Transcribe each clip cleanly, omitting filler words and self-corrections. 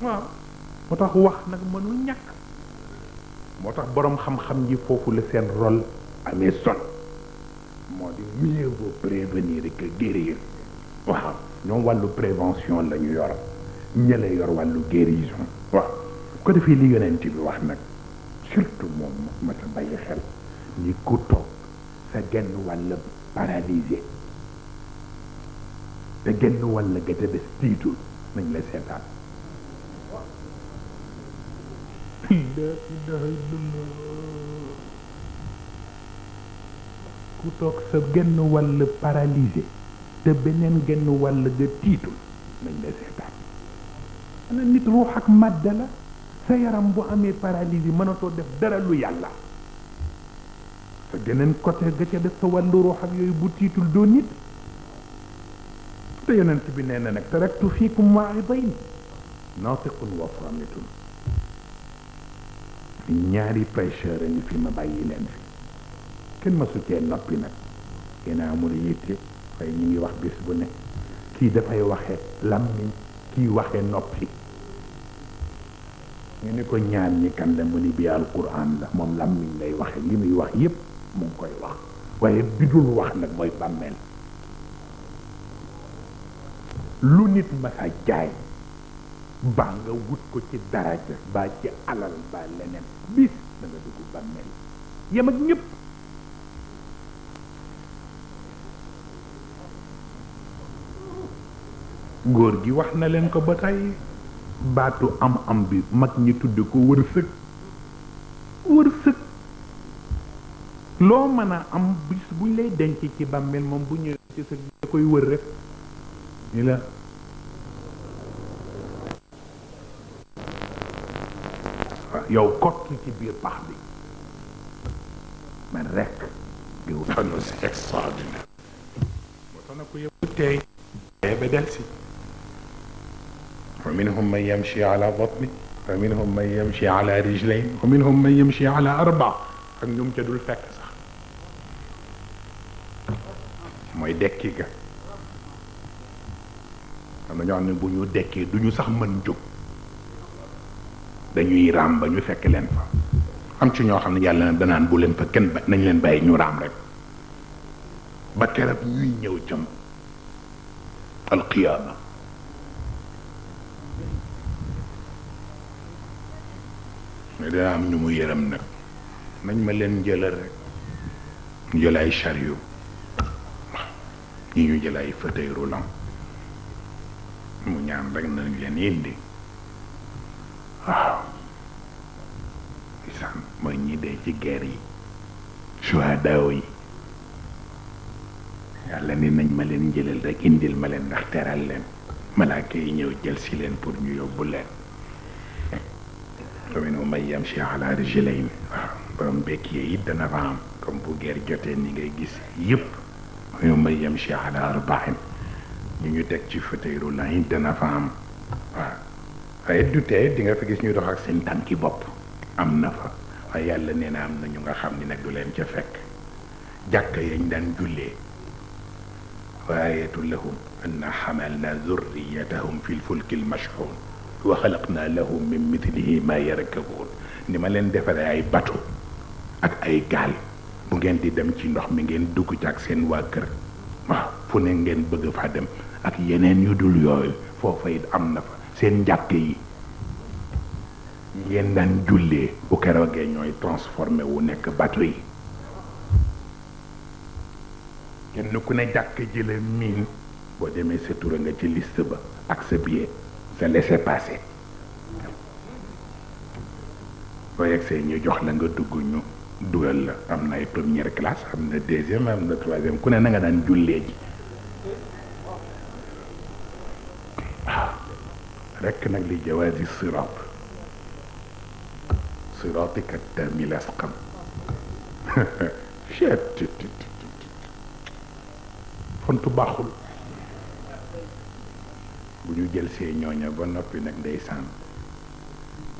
waaw moo tax wax nag mënul ñàkk moo tax boroom xam-xam yi foofu la seen rôle amee solo moo di mieux vaut prévenir que guérir waaw ñoom wàllu prévention la ñu yor ñële yor wàllu guérison waaw ko defee li yonent bi wax nag surtout moom ma sa bàyyi xel ni ku toog sa genn wàll paralysé te genn wàll ga te des tiitul nañ la seetaan la ilaha illallah ku toog sa genn wàll paralysé te beneen genn wàll ga tiitul nañ la seetaan ana nit ruux ak màdda la sa yaram bu amee paralysie mënatoo def dara lu yàlla sa geneen côté ga ca def sa wàllu ruux ak yooyu bu tiitul doo nit te yonent bi nee na nag taraktu fiikum waa'idayn naatiqun wa saamitun ñaari prêcheur a ngi fi ma bàyyi leen fi kenn ma su cee noppi nag yéen a amul yitte waaye ñu ngi wax bis bu ne kii dafay waxe làmmiñ kii waxe noppi ñu ni ko ñaar ñi kan la mu ni bi alquran la moom làmmiñ lay waxe li muy wax yépp mu ngi koy wax waaye bi dul wax nag mooy bàmmeel lu nit ma sa jaay baa nga wut ko ci daraja baa ci alal baa leneen bis da nga dugg bàmmeel yem ak ñëpp góor gi wax na leen ko ba tey baatu am bi mag ñi tudd ko wërsëg wërsëg loo mën a am bis buñ lay denc ci bàmmeel moom bu ñëwee ci sa da koy wër rek ni la yow kott ci biir pax bi man rek yow fanu c'est extraordinaire moo tax na ko yow tey ba del si wa minhum man yamshi ala batni wa minhum man yamshi ala rijlayn wa minhum man yamshi ala arba ak ñoom ca dul fekk sax mooy dekki ga am na ñoo xam ne bu ñu dekkee du ñu sax mën jóg dañuy raam ba ñu fekk leen fa am ci ñoo xam ne yàlla na danaan bu leen fa kenn ba nañ leen bàyyi ñu raam rek ba keroog ñuy ñëw jëm alqiyaama mais dana am ñu mu yërëm nag nañ ma leen jëlal rek ñu jël ay chariot ñi ñu jël ay fauteuil roulant mu ñaan rek nañ leen indi waaw isaan mooy ñi dee ci guerre yi suhadaaw yi yàlla ni nañ ma leen jëlal rek indil ma leen ndax teral leen malaaka yi ñëw jël si leen pour ñu yóbbu leen wa minhum man yamshi ala rijlayn waaw borom békkiye it dana fa am comme bu guerre jotee ni ngay gis yëpp wa minhum man yamshi ala arba'in ñu teg ci fauteuil roulant yi dana fa am waaw waaye du tee di nga fa gis ñuy dox ak seen tànki bopp am na fa waaye yàlla nee na am na ñu nga xam ni nag du leen ca fekk jàkka yañ daan jullee wa ayatu lahum anna xamalna zurriyatahum fi lfulki lmashxuun wa xalaqna lahum min mithlihi ma yarkabuun ni ma leen defaree ay bateau ak ay gaal bu ngeen di dem ci ndox mi ngeen dugg ci ak seen waa kër waaw fu ne ngeen bëgg faa dem ak yeneen yu dul yooyu foofa it am na fa seen njàkk yi ngeen daan jullee bu keroogee ñooy transformé wu nekk bateau yi kenn ku ne jàkk ji la miin boo demee sa tura nga ci liste ba ak sa billet sa laissez-passer boo yegsee ñu jox la nga dugg ñu dugal la am na ay première classe am na deuxième am na troisième ku ne na nga daan jullee ji waaw rekk nag li jawaazi siraat siraatika taamil asqam fontu baaxul bu ñu jël see ñooña ba noppi nag ndeysaan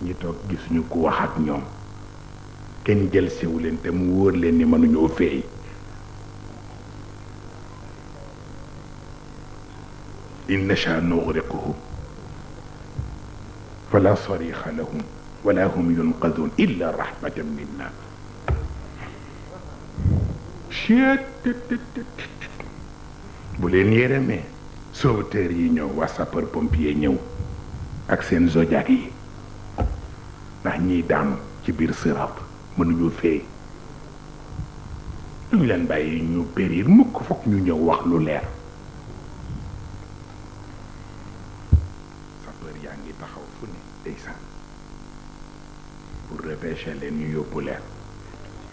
ñi toog gis ñu ku wax ak ñoom kenn jël sewu leen te mu wóor leen ni mënuñoo feey in nasha nughriquhum fala sarixa lahum wala hum yunqadun illa rahmatan minna. bu leen yéremee sauveteurs yi ñëw waa sapeur pompier ñëw ak seen zodiac yi ndax ñiy daanu ci biir siraat mënuñu fee duñu leen bàyyi ñu périr mukk fokk ñu ñëw wax lu leer. sapeur yaa ngi taxaw fu ne ndeysaan pour repêcher leen ñu yóbbu leen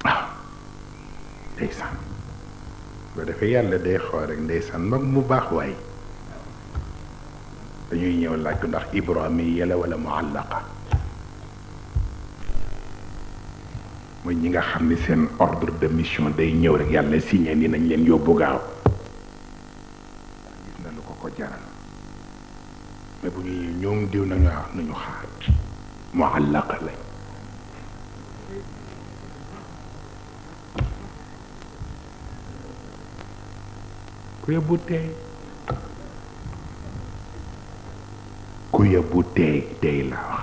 waaw ndeysaan ba defee yàlla day xool rek ndeysaan mag mu baax waay dañuy ñëw laaj ko ndax ibrahimiya la wala muallaqa mooy ñi nga xam ni seen ordre de mission day ñëw rek yàlla signé ni nañ leen yóbbu gaaw gis na lu ko jaral mais bu ñuy ñoom diw nañu wax nañu xaar muallaqa lañ. ku yóbbu teey ku yóbbu teey la